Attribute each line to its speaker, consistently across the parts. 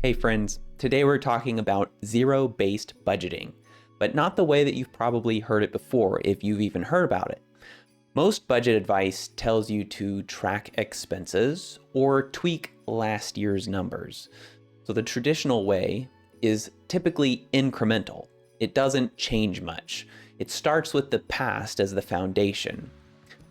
Speaker 1: Hey friends, today we're talking about zero-based budgeting, but not the way that you've probably heard it before if you've even heard about it. Most budget advice tells you to track expenses or tweak last year's numbers. So the traditional way is typically incremental. It doesn't change much. It starts with the past as the foundation.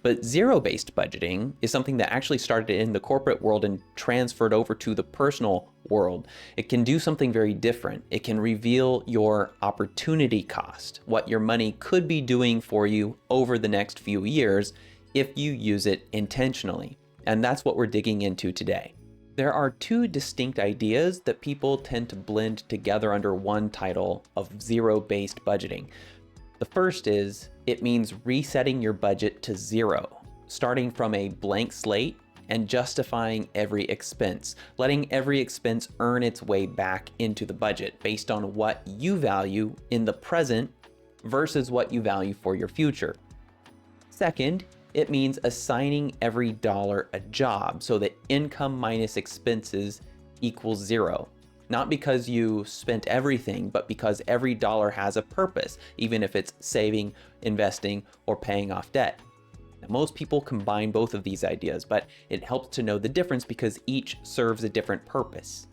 Speaker 1: But zero-based budgeting is something that actually started in the corporate world and transferred over to the personal world. It can do something very different. It can reveal your opportunity cost, what your money could be doing for you over the next few years if you use it intentionally. And that's what we're digging into today. There are two distinct ideas that people tend to blend together under one title of zero-based budgeting. The first is, it means resetting your budget to zero, starting from a blank slate and justifying every expense, letting every expense earn its way back into the budget based on what you value in the present versus what you value for your future. Second, it means assigning every dollar a job so that income minus expenses equals zero. Not because you spent everything, but because every dollar has a purpose, even if it's saving, investing, or paying off debt. Now, most people combine both of these ideas, but it helps to know the difference because each serves a different purpose.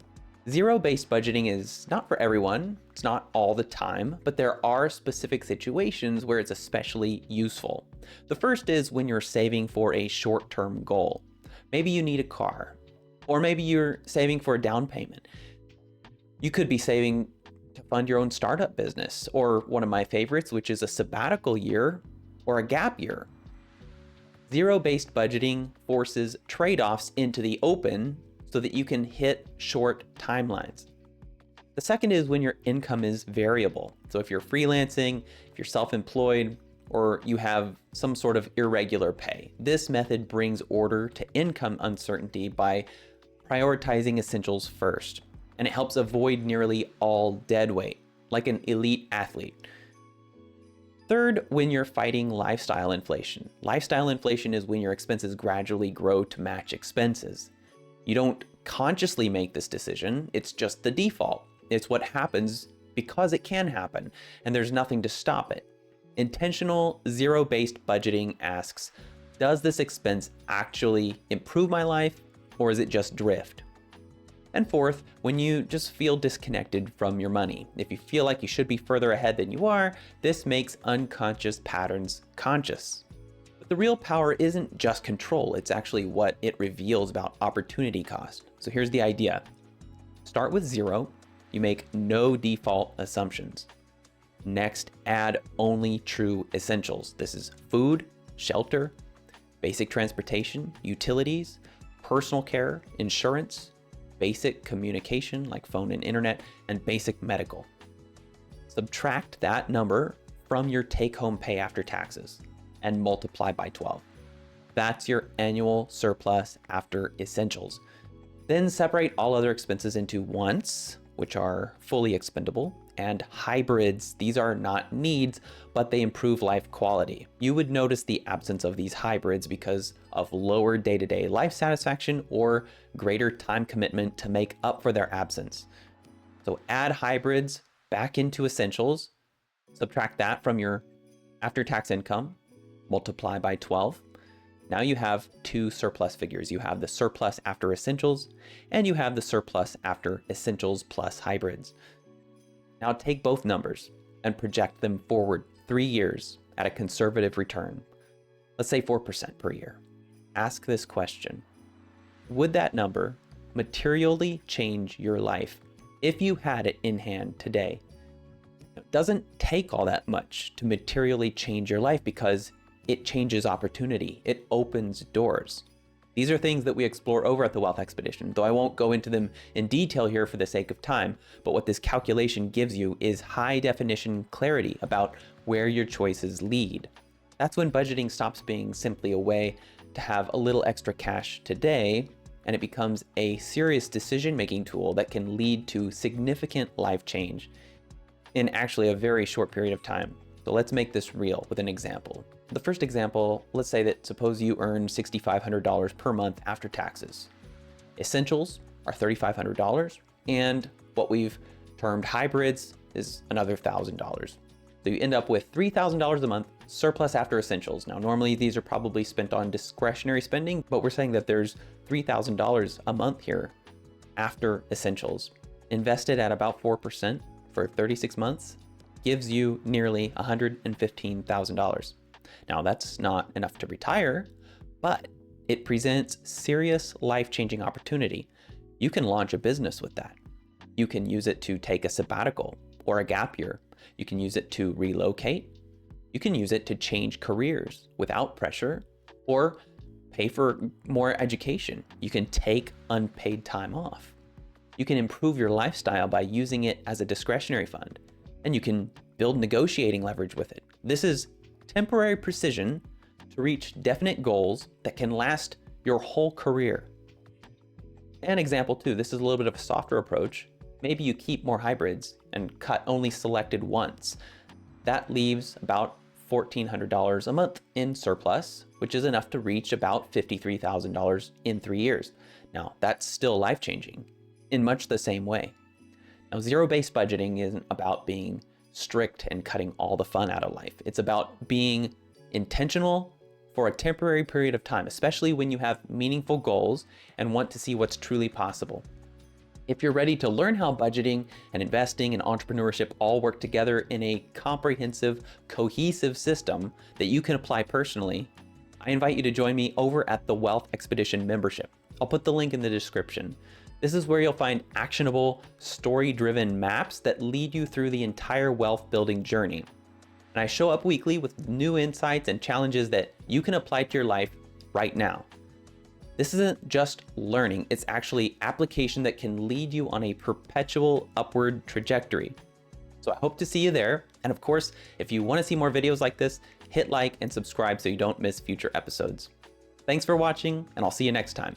Speaker 1: Zero-based budgeting is not for everyone, it's not all the time, but there are specific situations where it's especially useful. The first is when you're saving for a short-term goal. Maybe you need a car, or maybe you're saving for a down payment. You could be saving to fund your own startup business, or one of my favorites, which is a sabbatical year or a gap year. Zero-based budgeting forces trade-offs into the open so that you can hit short timelines. The second is when your income is variable. So if you're freelancing, if you're self-employed, or you have some sort of irregular pay, this method brings order to income uncertainty by prioritizing essentials first. And it helps avoid nearly all dead weight, like an elite athlete. Third, when you're fighting lifestyle inflation. Lifestyle inflation is when your expenses gradually grow to match expenses. You don't consciously make this decision, it's just the default. It's what happens because it can happen, and there's nothing to stop it. Intentional zero-based budgeting asks, does this expense actually improve my life, or is it just drift? And fourth, when you just feel disconnected from your money. If you feel like you should be further ahead than you are, this makes unconscious patterns conscious. But the real power isn't just control, it's actually what it reveals about opportunity cost. So here's the idea. Start with zero, you make no default assumptions. Next, add only true essentials. This is food, shelter, basic transportation, utilities, personal care, insurance, basic communication like phone and internet, and basic medical. Subtract that number from your take-home pay after taxes and multiply by 12. That's your annual surplus after essentials. Then separate all other expenses into wants, which are fully expendable, and hybrids. These are not needs, but they improve life quality. You would notice the absence of these hybrids because of lower day-to-day life satisfaction or greater time commitment to make up for their absence. So add hybrids back into essentials, subtract that from your after-tax income, multiply by 12. Now you have two surplus figures. You have the surplus after essentials, and you have the surplus after essentials plus hybrids. Now take both numbers and project them forward 3 years at a conservative return. Let's say 4% per year. Ask this question. Would that number materially change your life if you had it in hand today? It doesn't take all that much to materially change your life because it changes opportunity. It opens doors. These are things that we explore over at the Wealth Expedition, though I won't go into them in detail here for the sake of time, but what this calculation gives you is high definition clarity about where your choices lead. That's when budgeting stops being simply a way to have a little extra cash today, and it becomes a serious decision-making tool that can lead to significant life change in actually a very short period of time. So let's make this real with an example. The first example, let's say that suppose you earn $6,500 per month after taxes. Essentials are $3,500, and what we've termed hybrids is another $1,000. So you end up with $3,000 a month surplus after essentials. Now, normally these are probably spent on discretionary spending, but we're saying that there's $3,000 a month here after essentials. Invested at about 4% for 36 months gives you nearly $115,000. Now, that's not enough to retire, but it presents serious life-changing opportunity. You can launch a business with that. You can use it to take a sabbatical or a gap year. You can use it to relocate. You can use it to change careers without pressure or pay for more education. You can take unpaid time off. You can improve your lifestyle by using it as a discretionary fund, and you can build negotiating leverage with it. This is temporary precision to reach definite goals that can last your whole career. An example too, this is a little bit of a softer approach. Maybe you keep more hybrids and cut only selected ones. That leaves about $1,400 a month in surplus, which is enough to reach about $53,000 in 3 years. Now, that's still life-changing in much the same way. Now, zero-based budgeting isn't about being strict and cutting all the fun out of life. It's about being intentional for a temporary period of time, especially when you have meaningful goals and want to see what's truly possible. If you're ready to learn how budgeting and investing and entrepreneurship all work together in a comprehensive, cohesive system that you can apply personally, I invite you to join me over at the Wealth Expedition membership. I'll put the link in the description. This is where you'll find actionable, story-driven maps that lead you through the entire wealth building journey. And I show up weekly with new insights and challenges that you can apply to your life right now. This isn't just learning, it's actually application that can lead you on a perpetual upward trajectory. So I hope to see you there. And of course, if you want to see more videos like this, hit like and subscribe so you don't miss future episodes. Thanks for watching, and I'll see you next time.